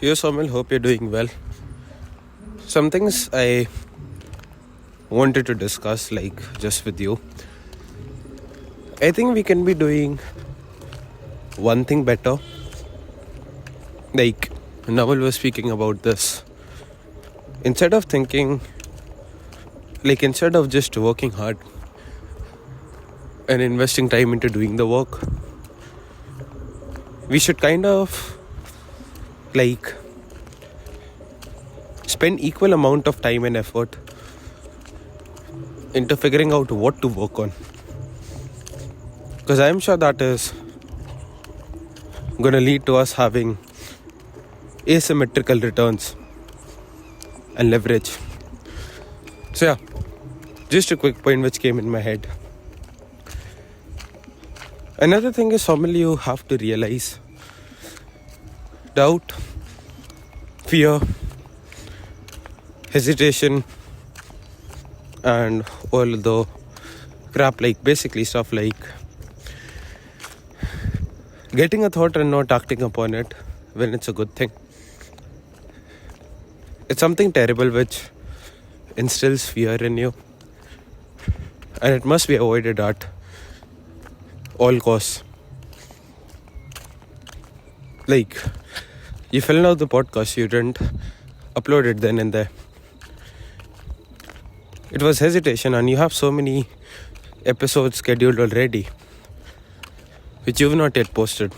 Yo, Somil, hope you're doing well. Some things I wanted to discuss, like just with you. I think we can be doing one thing better. Like, Naval was speaking about this. Instead of thinking, instead of just working hard and investing time into doing the work, we should kind of spend equal amount of time and effort into figuring out what to work on, because I am sure that is going to lead to us having asymmetrical returns and leverage. So yeah, just a quick point which came in my head. Another thing is, Somil, you have to realize doubt, fear, hesitation, and all the crap, basically stuff like getting a thought and not acting upon it when it's a good thing. It's something terrible which instills fear in you, and it must be avoided at all costs. You filled out the podcast, you didn't upload it then and there. It was hesitation, and you have so many episodes scheduled already which you've not yet posted,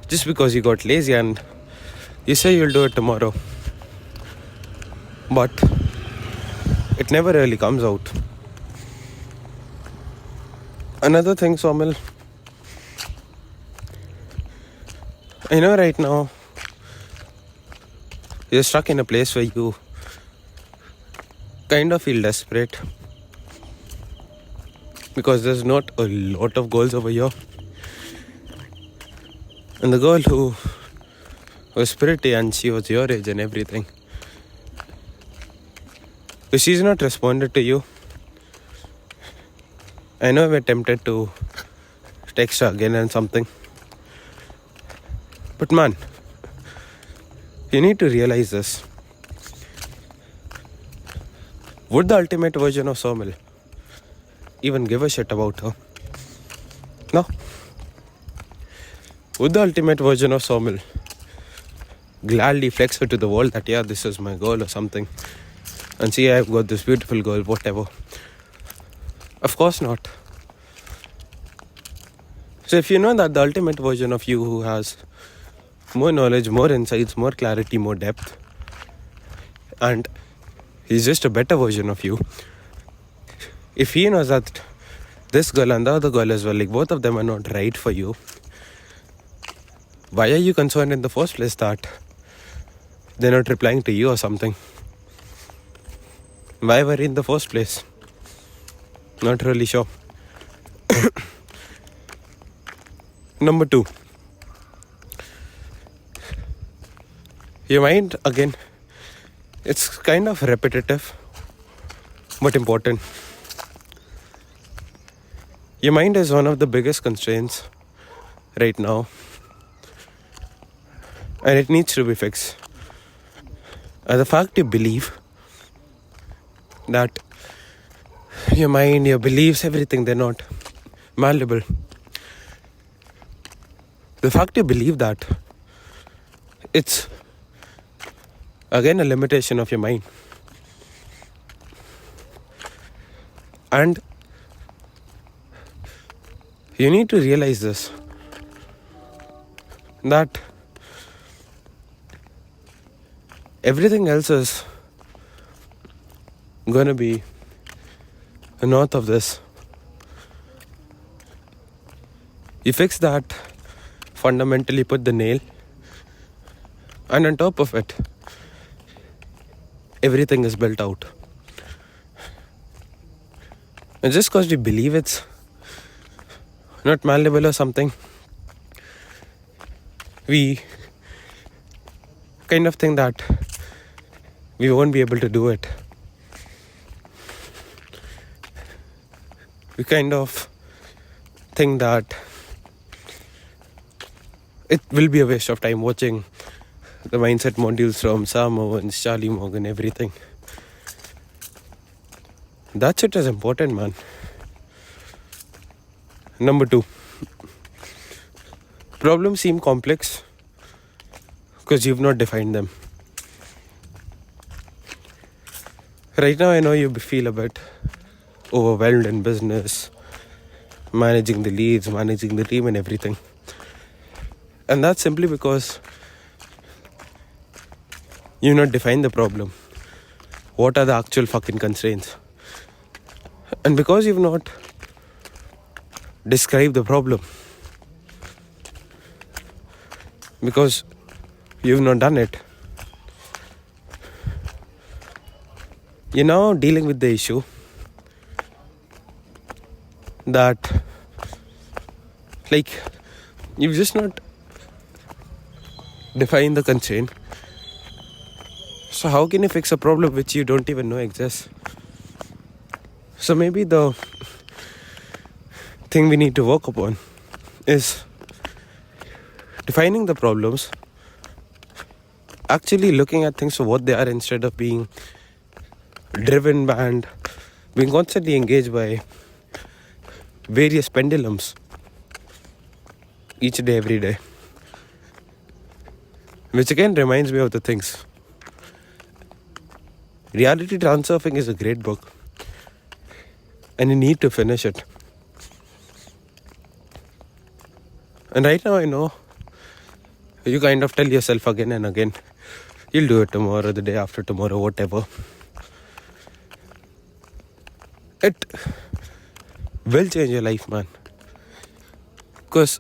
just because you got lazy and you say you'll do it tomorrow, but it never really comes out. Another thing, Somil, I know right now you're stuck in a place where you kind of feel desperate because there's not a lot of goals over here. And the girl who was pretty and she was your age and everything, if she's not responded to you, I know we're tempted to text her again and something, but man, you need to realize this. Would the ultimate version of Somil even give a shit about her? No. Would the ultimate version of Somil gladly flex her to the world that, yeah, this is my girl or something, and see, I've got this beautiful girl, whatever? Of course not. So if you know that the ultimate version of you, who has more knowledge, more insights, more clarity, more depth, and he's just a better version of you, if he knows that this girl and the other girl as well, both of them are not right for you, why are you concerned in the first place that they're not replying to you or something? Why worry in the first place? Not really sure. Number 2, your mind, again, it's kind of repetitive but important. Your mind is one of the biggest constraints right now, and it needs to be fixed. And the fact you believe that your mind, your beliefs, everything, they're not malleable. The fact you believe that, it's again a limitation of your mind. And you need to realize this, that everything else is gonna be north of this. You fix that, fundamentally put the nail, and on top of it, everything is built out. And just because we believe it's not malleable or something, we kind of think that we won't be able to do it. We kind of think that it will be a waste of time watching the mindset modules from Sam Owens, Charlie Morgan, everything. That shit is important, man. Number 2. Problems seem complex because you've not defined them. Right now, I know you feel a bit overwhelmed in business, managing the leads, managing the team and everything. And that's simply because you've not defined the problem. What are the actual fucking constraints? And because you've not described the problem, because you've not done it, you're now dealing with the issue that, like, you've just not defined the constraint. So how can you fix a problem which you don't even know exists? So maybe the thing we need to work upon is defining the problems, actually looking at things for what they are instead of being driven and being constantly engaged by various pendulums each day, every day. Which again reminds me of the things. Reality Transurfing is a great book, and you need to finish it. And right now I know you kind of tell yourself again and again, you'll do it tomorrow, the day after tomorrow, whatever. It will change your life, man. Because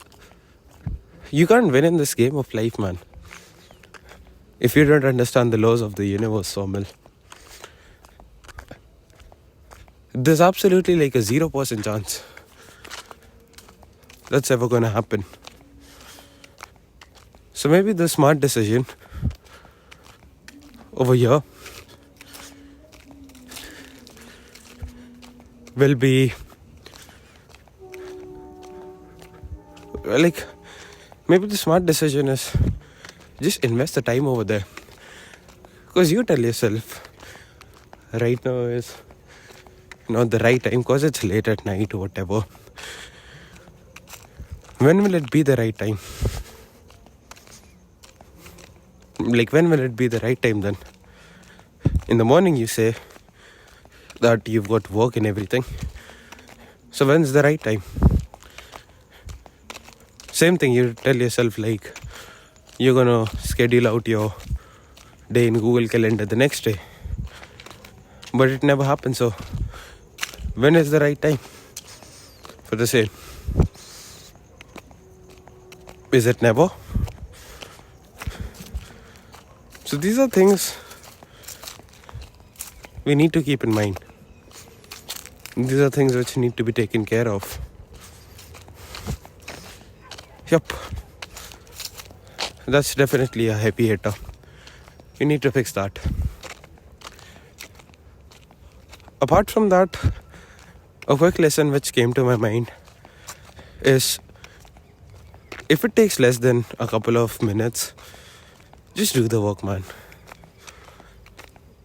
you can't win in this game of life, man, if you don't understand the laws of the universe, Somil. There's absolutely like a 0% chance that's ever gonna happen. So maybe the smart decision over here will be like, maybe the smart decision is just invest the time over there. Because you tell yourself right now is not the right time because it's late at night or whatever. When will it be the right time? Like, when will it be the right time then? In the morning you say that you've got work and everything. So when's the right time? Same thing, you tell yourself like you're gonna schedule out your day in Google Calendar the next day. But it never happens. So when is the right time for the same? Is it never? So these are things we need to keep in mind. These are things which need to be taken care of. Yep. That's definitely a happy hitter. We need to fix that. Apart from that, a quick lesson which came to my mind is, if it takes less than a couple of minutes, just do the work, man.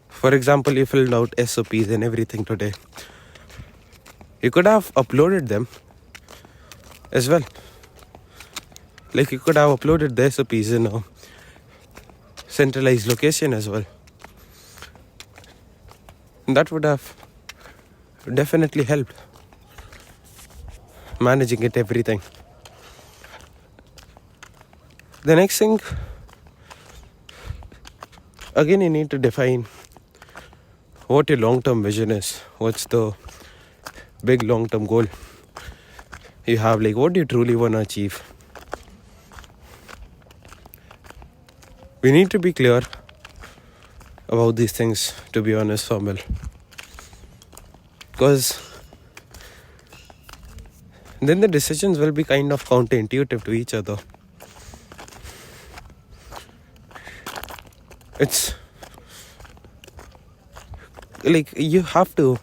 For example, you filled out SOPs and everything today. You could have uploaded them as well. Like, you could have uploaded the SOPs in a centralized location as well. And that would have definitely helped managing it, everything. The next thing, again, you need to define what your long-term vision is. What's the big long-term goal you have? Like, what do you truly want to achieve? We need to be clear about these things, to be honest, Somil. Because then the decisions will be kind of counterintuitive to each other. It's like you have to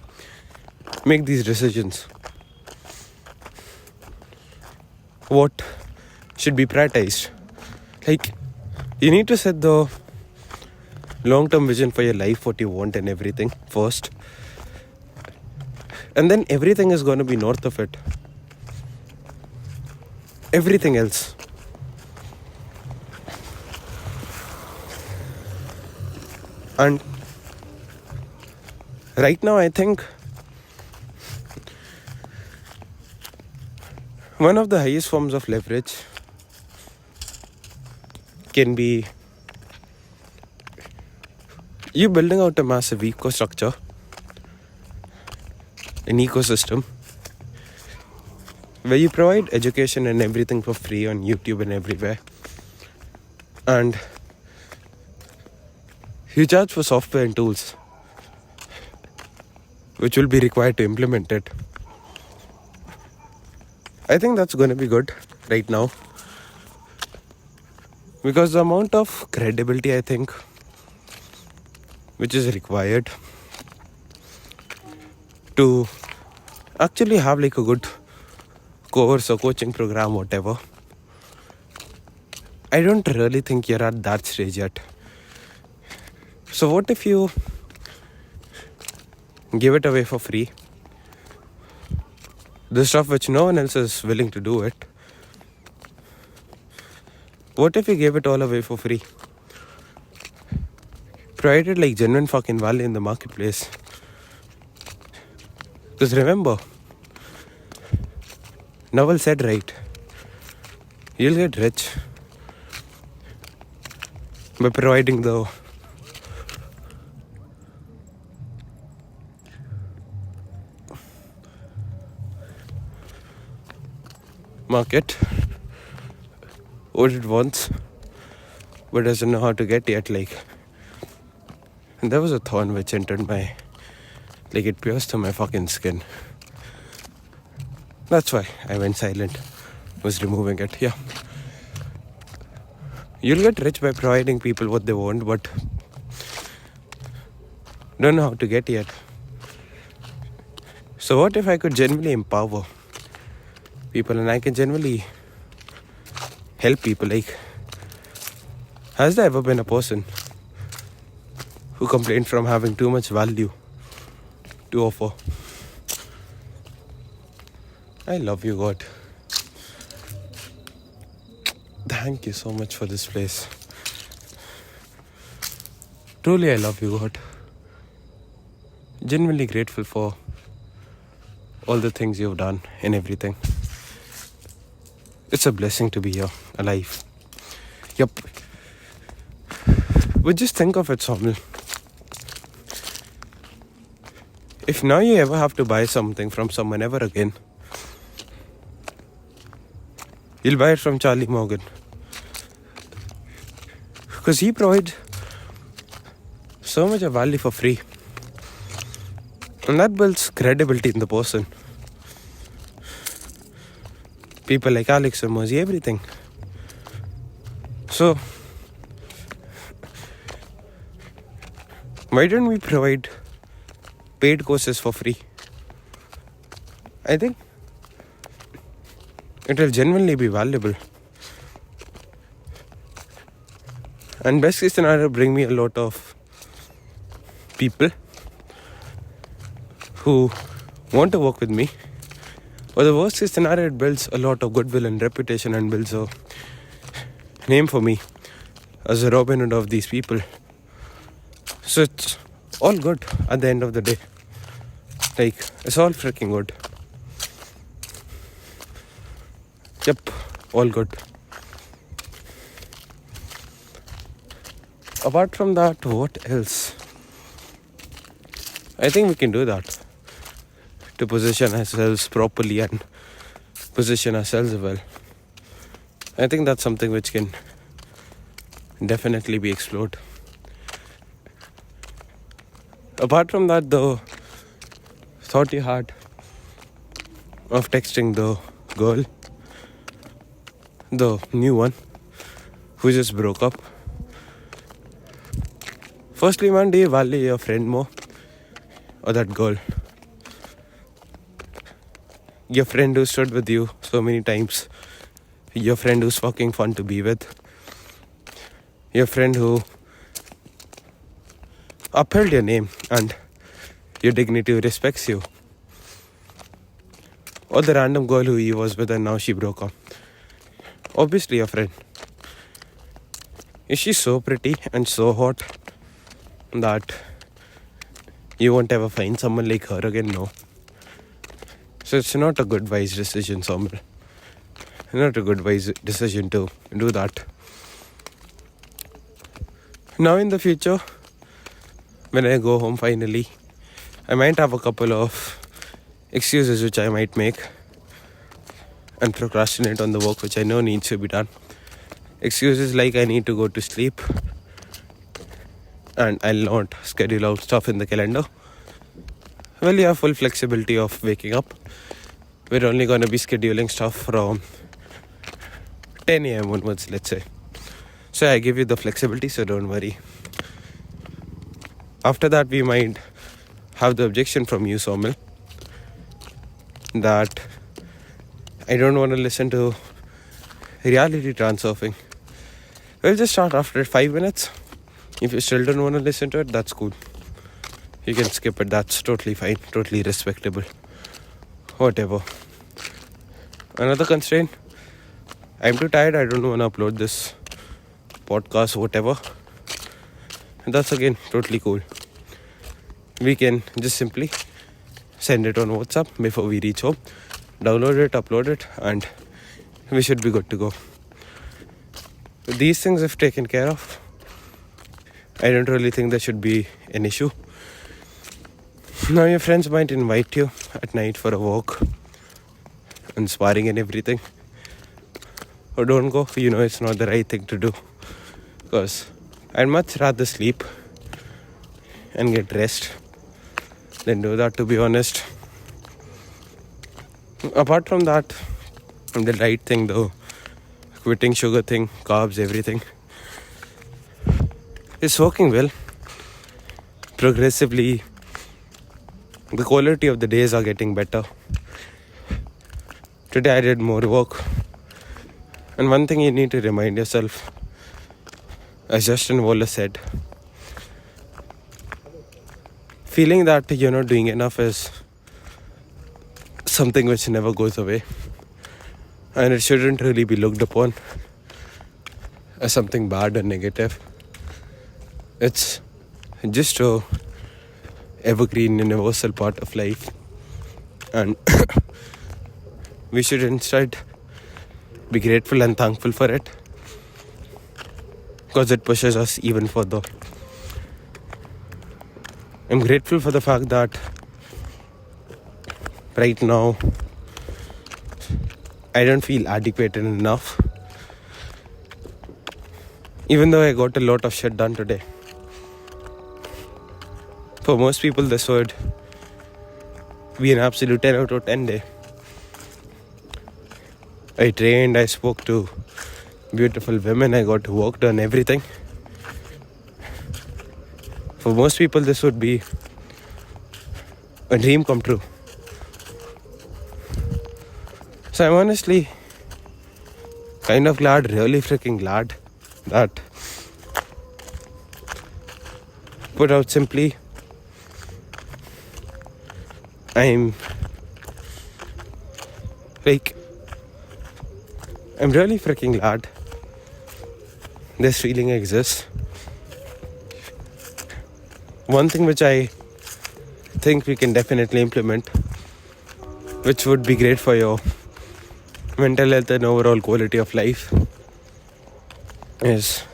make these decisions. What should be prioritized? Like, You need to set the long-term vision for your life, what you want and everything first. And then everything is going to be north of it. Everything else. And right now I think one of the highest forms of leverage can be you building out a massive ecosystem, an ecosystem where you provide education and everything for free on YouTube and everywhere, and you charge for software and tools which will be required to implement it. I think that's going to be good right now, because the amount of credibility I think which is required to actually have like a good course or coaching program, whatever, I don't really think you're at that stage yet. So what if you give it away for free? The stuff which no one else is willing to do it. What if you gave it all away for free? Provided like genuine fucking value in the marketplace. Because remember, Naval said right, you'll get rich by providing the market what it wants, but doesn't know how to get yet. Like, and there was a thorn which entered my, like it pierced my fucking skin. That's why I went silent, was removing it. Yeah, you'll get rich by providing people what they want, but don't know how to get yet. So what if I could genuinely empower people and I can genuinely help people? Like, has there ever been a person who complained from having too much value to offer? I love you, God. Thank you so much for this place. Truly, I love you, God. Genuinely grateful for all the things you've done and everything. It's a blessing to be here, alive. Yup. But just think of it, Somil. If now you ever have to buy something from someone ever again, you'll buy it from Charlie Morgan. Because he provides so much of value for free. And that builds credibility in the person. People like Alex Ramosi, everything. So, why don't we provide paid courses for free? I think it will genuinely be valuable. And best case scenario, bring me a lot of people who want to work with me. Or the worst case scenario, it builds a lot of goodwill and reputation and builds a name for me as a Robin Hood of these people. So it's all good at the end of the day. Like, it's all freaking good. Yep, all good. Apart from that, what else? I think we can do that to position ourselves properly and position ourselves well. I think that's something which can definitely be explored. Apart from that, the thought you had of texting the girl, the new one who just broke up. Firstly, man, do you value your friend more or that girl? Your friend who stood with you so many times, your friend who's fucking fun to be with, your friend who upheld your name and your dignity, who respects you, or the random girl who he was with and now she broke up. Obviously your friend. Is she so pretty and so hot that you won't ever find someone like her again? No. So it's not a good wise decision, Somil. Not a good wise decision to do that. Now in the future, when I go home finally, I might have a couple of excuses which I might make and procrastinate on the work which I know needs to be done. Excuses like I need to go to sleep and I'll not schedule out stuff in the calendar. Well, you have full flexibility of waking up. We're only going to be scheduling stuff from 10 a.m. onwards, let's say. So I give you the flexibility, so don't worry. After that, we might have the objection from you, Somil, that I don't want to listen to reality transurfing. We'll just start after 5 minutes. If you still don't want to listen to it, that's cool. You can skip it. That's totally fine. Totally respectable. Whatever. Another constraint. I'm too tired. I don't want to upload this podcast, whatever. And that's again totally cool. We can just simply send it on WhatsApp before we reach home. Download it, upload it, and we should be good to go. These things, if taken care of, I don't really think there should be an issue. Now your friends might invite you at night for a walk and sparring and everything. Or don't go, you know it's not the right thing to do. Because I'd much rather sleep and get rest than do that, to be honest. Apart from that, the right thing though, quitting sugar thing, carbs, everything, it's working well. Progressively, the quality of the days are getting better. Today I did more work. And one thing you need to remind yourself, as Justin Wallace said, feeling that you're not doing enough is something which never goes away. And it shouldn't really be looked upon as something bad or negative. It's just a evergreen, universal part of life. And we should instead be grateful and thankful for it, because it pushes us even further. I'm grateful for the fact that right now I don't feel adequate enough. Even though I got a lot of shit done today. For most people this would be an absolute 10 out of 10 day. I trained, I spoke to beautiful women, I got work done, everything. For most people this would be a dream come true. So I'm honestly kind of glad, really freaking glad, that put out simply, I'm really freaking glad this feeling exists. One thing which I think we can definitely implement, which would be great for your mental health and overall quality of life, is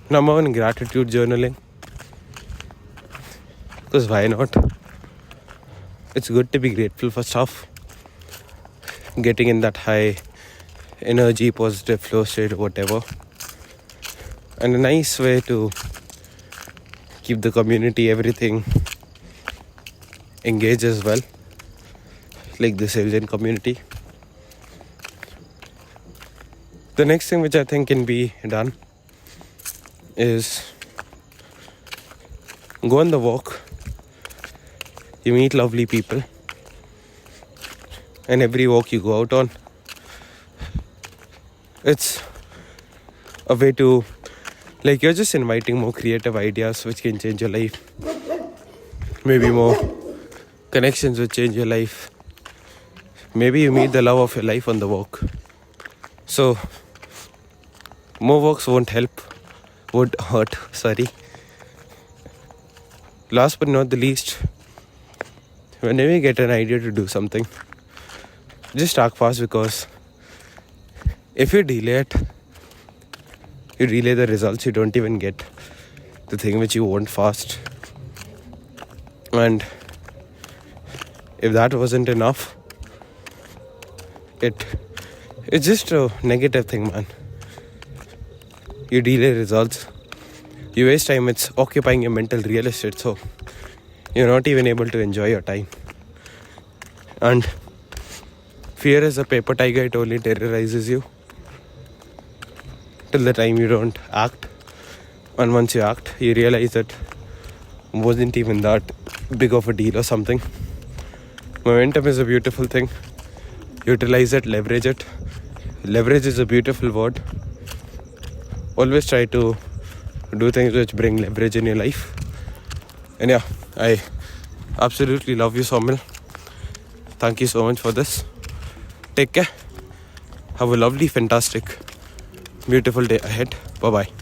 number one, gratitude journaling. Because why not? It's good to be grateful for stuff. Getting in that high energy, positive flow state, whatever. And a nice way to keep the community, everything engaged as well. Like the civilian community. The next thing which I think can be done is go on the walk. You meet lovely people. And every walk you go out on, it's a way to, like, you're just inviting more creative ideas which can change your life. Maybe more connections which change your life. Maybe you meet the love of your life on the walk. So more walks would hurt. Last but not the least, whenever you get an idea to do something, just act fast, because if you delay it, you delay the results. You don't even get the thing which you want fast. And if that wasn't enough, it's just a negative thing, man. You delay results, you waste time. It's occupying your mental real estate, so you're not even able to enjoy your time. And fear is a paper tiger. It only terrorizes you till the time you don't act. And once you act, you realize that it wasn't even that big of a deal or something. Momentum is a beautiful thing. Utilize it, leverage it. Leverage is a beautiful word. Always try to do things which bring leverage in your life. And yeah, I absolutely love you, Saumil. Thank you so much for this. Take care. Have a lovely, fantastic, beautiful day ahead. Bye-bye.